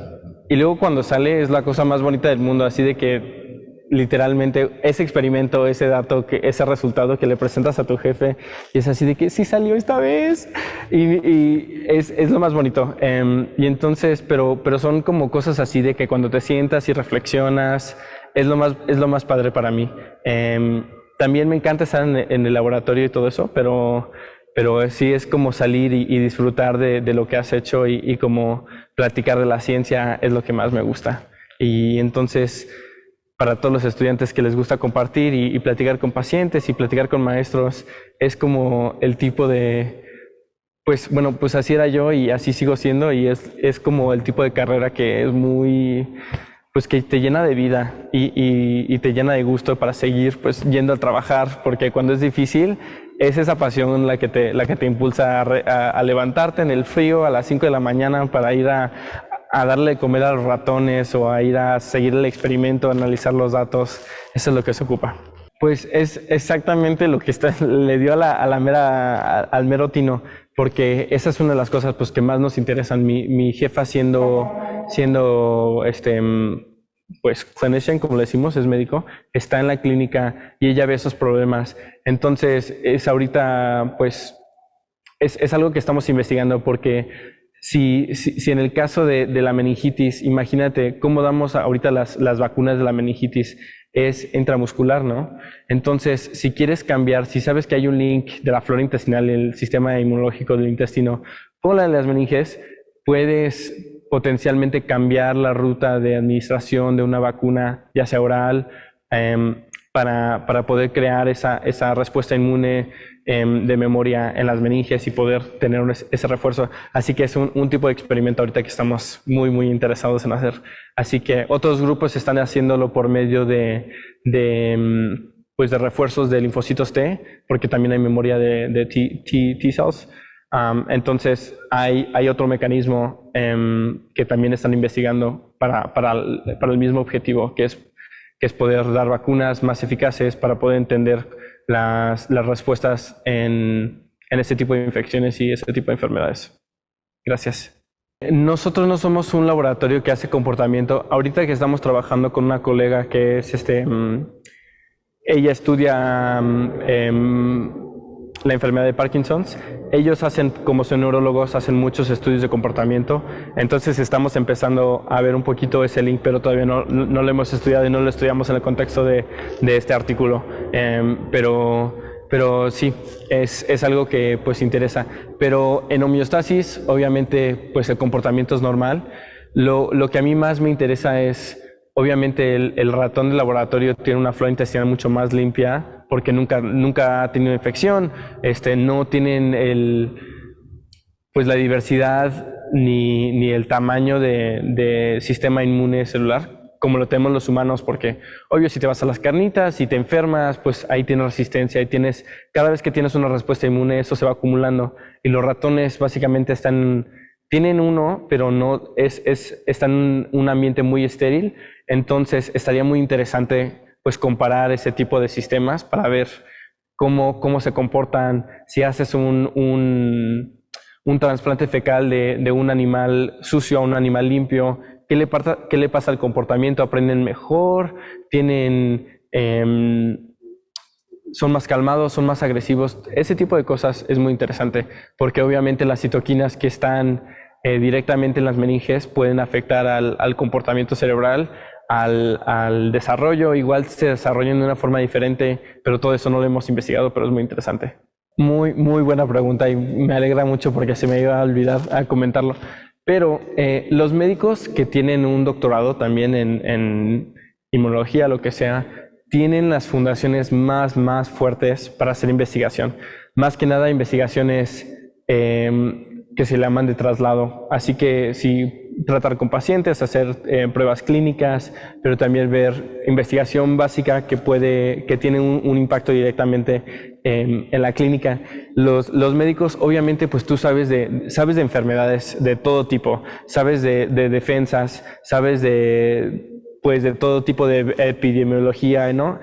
y luego cuando sale es la cosa más bonita del mundo, así de que literalmente ese experimento, ese dato, ese resultado que le presentas a tu jefe, y es así de que sí salió esta vez, y es lo más bonito. Y entonces, pero son como cosas así de que cuando te sientas y reflexionas, es lo más padre para mí. También me encanta estar en el laboratorio y todo eso, pero sí es como salir y disfrutar de lo que has hecho, y como platicar de la ciencia es lo que más me gusta. Y entonces, para todos los estudiantes que les gusta compartir y platicar con pacientes y platicar con maestros, es como el tipo de... Pues bueno, pues así era yo y así sigo siendo, y es como el tipo de carrera que es muy... pues que te llena de vida y te llena de gusto para seguir pues yendo a trabajar, porque cuando es difícil es esa pasión la que te impulsa a levantarte en el frío a las 5 de la mañana para ir a darle de comer a los ratones, o a ir a seguir el experimento, a analizar los datos. Eso es lo que se ocupa. Pues es exactamente lo que le dio al mero tino, porque esa es una de las cosas pues que más nos interesan. Mi jefa siendo pues clinician, como le decimos, es médico, está en la clínica y ella ve esos problemas. Entonces es ahorita pues es algo que estamos investigando, porque si en el caso de la meningitis, imagínate cómo damos ahorita las vacunas de la meningitis, es intramuscular, ¿no? Entonces, si quieres cambiar, si sabes que hay un link de la flora intestinal, el sistema inmunológico del intestino, con la de las meninges, puedes potencialmente cambiar la ruta de administración de una vacuna, ya sea oral, para poder crear esa respuesta inmune de memoria en las meninges y poder tener ese refuerzo. Así que es un tipo de experimento ahorita que estamos muy, muy interesados en hacer. Así que otros grupos están haciéndolo por medio pues de refuerzos de linfocitos T, porque también hay memoria de T cells. Entonces hay otro mecanismo que también están investigando para el mismo objetivo, que es poder dar vacunas más eficaces para poder entender las respuestas en este tipo de infecciones y este tipo de enfermedades. Gracias. Nosotros no somos un laboratorio que hace comportamiento. Ahorita que estamos trabajando con una colega que es ella estudia la enfermedad de Parkinson's. Ellos como son neurólogos, hacen muchos estudios de comportamiento. Entonces estamos empezando a ver un poquito ese link, pero todavía no lo hemos estudiado y no lo estudiamos en el contexto de este artículo. Pero sí, es algo que pues interesa. Pero en homeostasis, obviamente, pues el comportamiento es normal. Lo que a mí más me interesa es, obviamente, el ratón de laboratorio tiene una flora intestinal mucho más limpia, porque nunca ha tenido infección, no tienen pues la diversidad ni el tamaño de sistema inmune celular como lo tenemos los humanos, porque obvio si te vas a las carnitas y te enfermas, pues ahí tienes resistencia, cada vez que tienes una respuesta inmune eso se va acumulando, y los ratones básicamente tienen uno, pero no están en un ambiente muy estéril. Entonces estaría muy interesante pues comparar ese tipo de sistemas para ver cómo se comportan. Si haces un trasplante fecal de un animal sucio a un animal limpio, ¿qué le pasa al comportamiento? ¿Aprenden mejor? ¿Tienen son más calmados, son más agresivos. Ese tipo de cosas es muy interesante porque obviamente las citoquinas que están directamente en las meninges pueden afectar al comportamiento cerebral, al desarrollo. Igual se desarrollan de una forma diferente, pero todo eso no lo hemos investigado, pero es muy interesante. Muy, muy buena pregunta y me alegra mucho porque se me iba a olvidar a comentarlo. Pero los médicos que tienen un doctorado también en inmunología, lo que sea, tienen las fundaciones más fuertes para hacer investigación. Más que nada investigaciones que se llaman de traslado. Así que sí, tratar con pacientes, hacer pruebas clínicas, pero también ver investigación básica que tiene un impacto directamente en la clínica. Los médicos, obviamente, pues tú sabes de enfermedades de todo tipo, sabes de defensas, sabes de todo tipo de epidemiología, ¿no?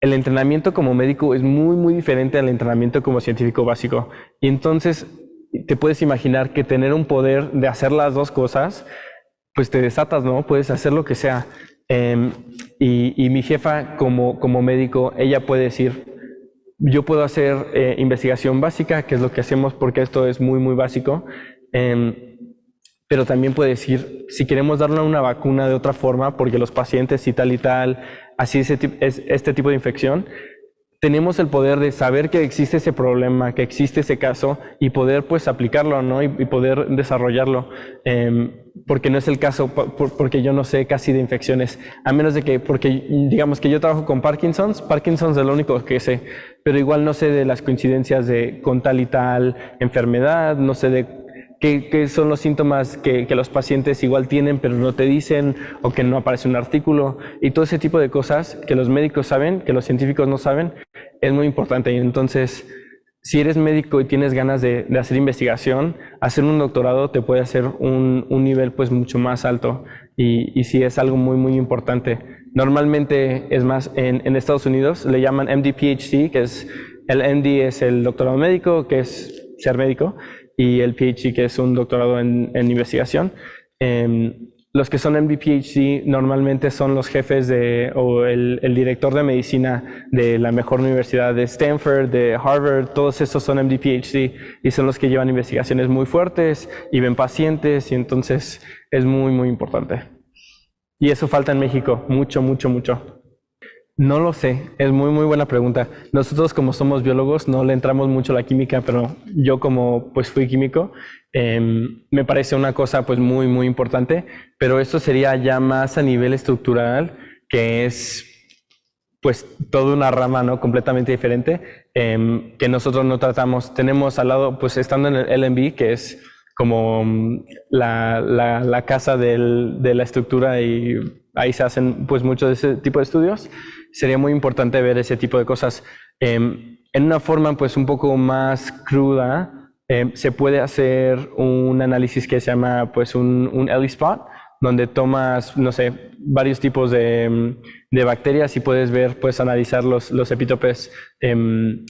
El entrenamiento como médico es muy diferente al entrenamiento como científico básico. Y entonces te puedes imaginar que tener un poder de hacer las dos cosas, pues te desatas, ¿no? Puedes hacer lo que sea. Y mi jefa como médico, ella puede decir, yo puedo hacer investigación básica, que es lo que hacemos porque esto es muy básico. Pero también puede decir, si queremos darle una vacuna de otra forma, porque los pacientes y tal, así este tipo de infección, tenemos el poder de saber que existe ese problema, que existe ese caso y poder pues aplicarlo, ¿no? Y poder desarrollarlo, porque no es el caso, porque yo no sé casi de infecciones, a menos de que, porque digamos que yo trabajo con Parkinson's es lo único que sé, pero igual no sé de las coincidencias con tal y tal enfermedad, no sé de qué son los síntomas que los pacientes igual tienen, pero no te dicen, o que no aparece un artículo, y todo ese tipo de cosas que los médicos saben, que los científicos no saben, es muy importante. Y entonces, si eres médico y tienes ganas de hacer investigación, hacer un doctorado te puede hacer un nivel pues mucho más alto, y sí es algo muy importante. Normalmente, es más, en Estados Unidos le llaman MD-PhD, que es, el MD es el doctorado médico, que es ser médico, y el PhD, que es un doctorado en investigación. Los que son MD-PhD normalmente son los jefes o el director de medicina de la mejor universidad de Stanford, de Harvard. Todos esos son MD-PhD y son los que llevan investigaciones muy fuertes y ven pacientes, y entonces es muy importante. Y eso falta en México, mucho. No lo sé, es muy buena pregunta. Nosotros, como somos biólogos, no le entramos mucho a la química, pero yo como pues fui químico, me parece una cosa pues muy importante, pero esto sería ya más a nivel estructural, que es pues toda una rama, ¿no? Completamente diferente, que nosotros no tratamos. Tenemos al lado, pues estando en el LMB, que es como la casa de la estructura, y ahí se hacen pues mucho de ese tipo de estudios. Sería muy importante ver ese tipo de cosas. En una forma pues un poco más cruda, se puede hacer un análisis que se llama pues un ELISpot, donde tomas, no sé, varios tipos de bacterias y puedes ver, puedes analizar los epítopes,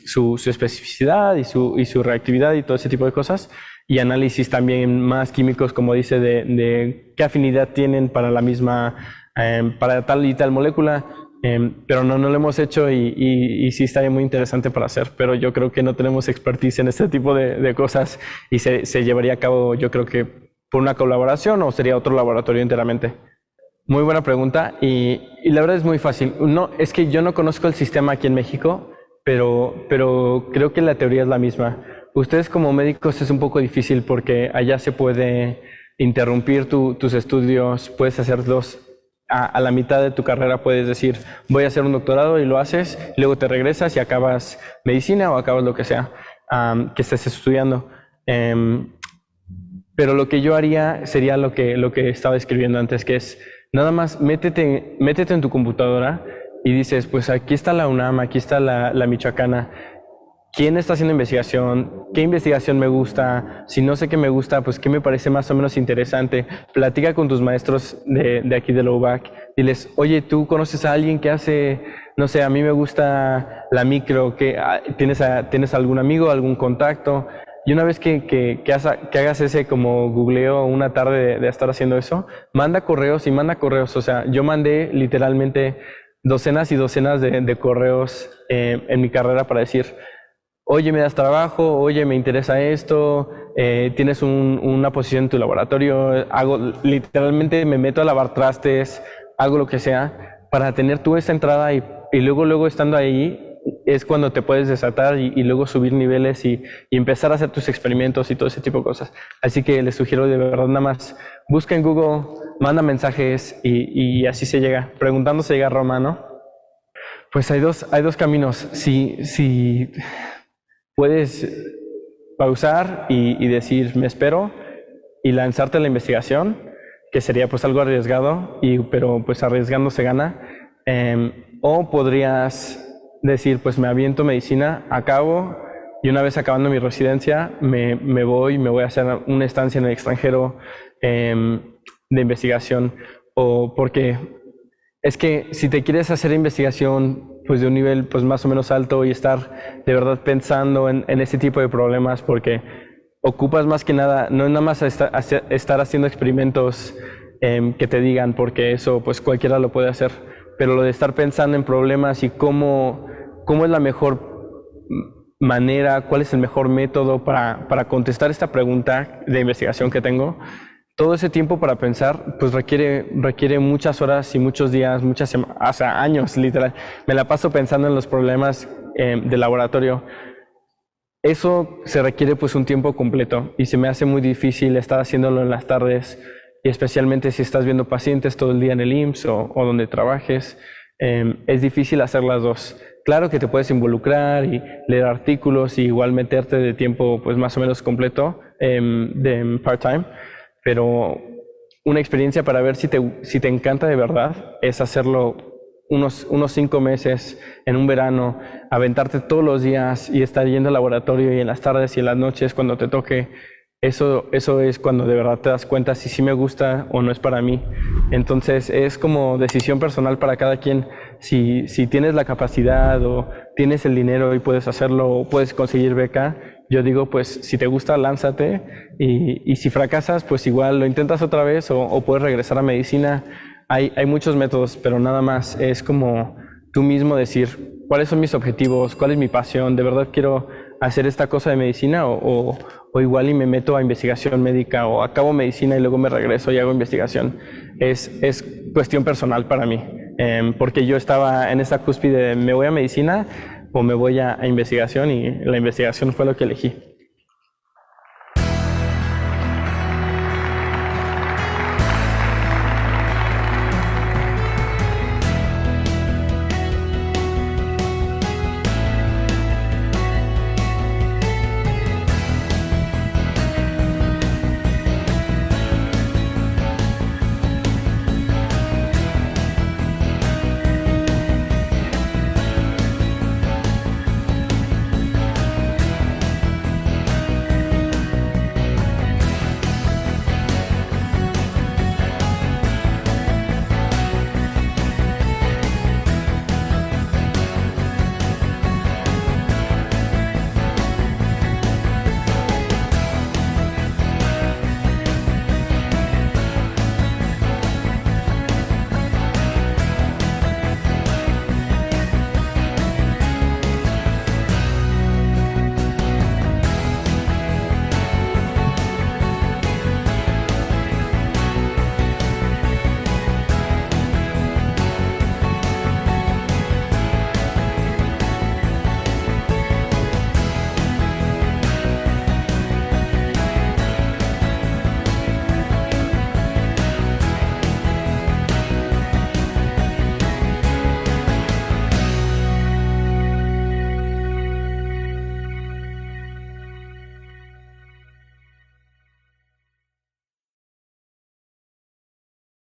su especificidad y su reactividad y todo ese tipo de cosas. Y análisis también más químicos, como dice, de qué afinidad tienen para la misma, para tal y tal molécula. Pero no lo hemos hecho, y sí estaría muy interesante para hacer, pero yo creo que no tenemos expertise en este tipo de cosas, y se llevaría a cabo, yo creo que por una colaboración, o sería otro laboratorio enteramente. Muy buena pregunta, y la verdad es muy fácil. No, es que yo no conozco el sistema aquí en México, pero creo que la teoría es la misma. Ustedes como médicos es un poco difícil porque allá se puede interrumpir tus estudios, puedes hacer dos. A la mitad de tu carrera puedes decir, voy a hacer un doctorado, y lo haces, y luego te regresas y acabas medicina o acabas lo que sea que estés estudiando. Pero lo que yo haría sería lo que estaba escribiendo antes, que es nada más métete en tu computadora y dices, pues aquí está la UNAM, aquí está la Michoacana. ¿Quién está haciendo investigación? ¿Qué investigación me gusta? Si no sé qué me gusta, pues qué me parece más o menos interesante. Platica con tus maestros de aquí de la UBAC. Diles, oye, ¿tú conoces a alguien que hace, no sé, a mí me gusta la micro? ¿Tienes algún amigo, algún contacto? Y una vez que hagas ese como googleo una tarde de estar haciendo eso, manda correos y manda correos. O sea, yo mandé literalmente docenas y docenas de correos en mi carrera para decir, oye, me das trabajo, oye, me interesa esto, tienes una posición en tu laboratorio, literalmente me meto a lavar trastes, hago lo que sea, para tener tú esta entrada y luego estando ahí es cuando te puedes desatar y luego subir niveles y empezar a hacer tus experimentos y todo ese tipo de cosas. Así que les sugiero de verdad nada más, busca en Google, manda mensajes y así se llega. Preguntando se llega a Roma, ¿no? Pues hay dos caminos. Si puedes pausar y decir, me espero, y lanzarte a la investigación, que sería pues algo arriesgado, pero pues arriesgando se gana. O podrías decir, pues me aviento medicina, acabo, y una vez acabando mi residencia, me voy a hacer una estancia en el extranjero de investigación. O porque es que si te quieres hacer investigación pues de un nivel pues más o menos alto y estar de verdad pensando en ese tipo de problemas, porque ocupas más que nada, no es nada más estar haciendo experimentos que te digan, porque eso pues cualquiera lo puede hacer, pero lo de estar pensando en problemas y cómo es la mejor manera, cuál es el mejor método para contestar esta pregunta de investigación que tengo. Todo ese tiempo para pensar, pues requiere muchas horas y muchos días, muchas semanas, hasta años, literal. Me la paso pensando en los problemas del laboratorio. Eso se requiere pues un tiempo completo y se me hace muy difícil estar haciéndolo en las tardes, y especialmente si estás viendo pacientes todo el día en el IMSS o donde trabajes. Es difícil hacer las dos. Claro que te puedes involucrar y leer artículos y igual meterte de tiempo pues más o menos completo de part-time, pero una experiencia para ver si te encanta de verdad es hacerlo unos 5 meses en un verano, aventarte todos los días y estar yendo al laboratorio y en las tardes y en las noches cuando te toque. Eso es cuando de verdad te das cuenta si sí me gusta o no es para mí. Entonces es como decisión personal para cada quien. Si tienes la capacidad o tienes el dinero y puedes hacerlo o puedes conseguir beca, yo digo pues si te gusta lánzate, y si fracasas pues igual lo intentas otra vez o puedes regresar a medicina. Hay muchos métodos, pero nada más es como tú mismo decir cuáles son mis objetivos, cuál es mi pasión, de verdad quiero hacer esta cosa de medicina o igual y me meto a investigación médica o acabo medicina y luego me regreso y hago investigación. Es cuestión personal para mí, porque yo estaba en esa cúspide de me voy a medicina o me voy a investigación, y la investigación fue lo que elegí.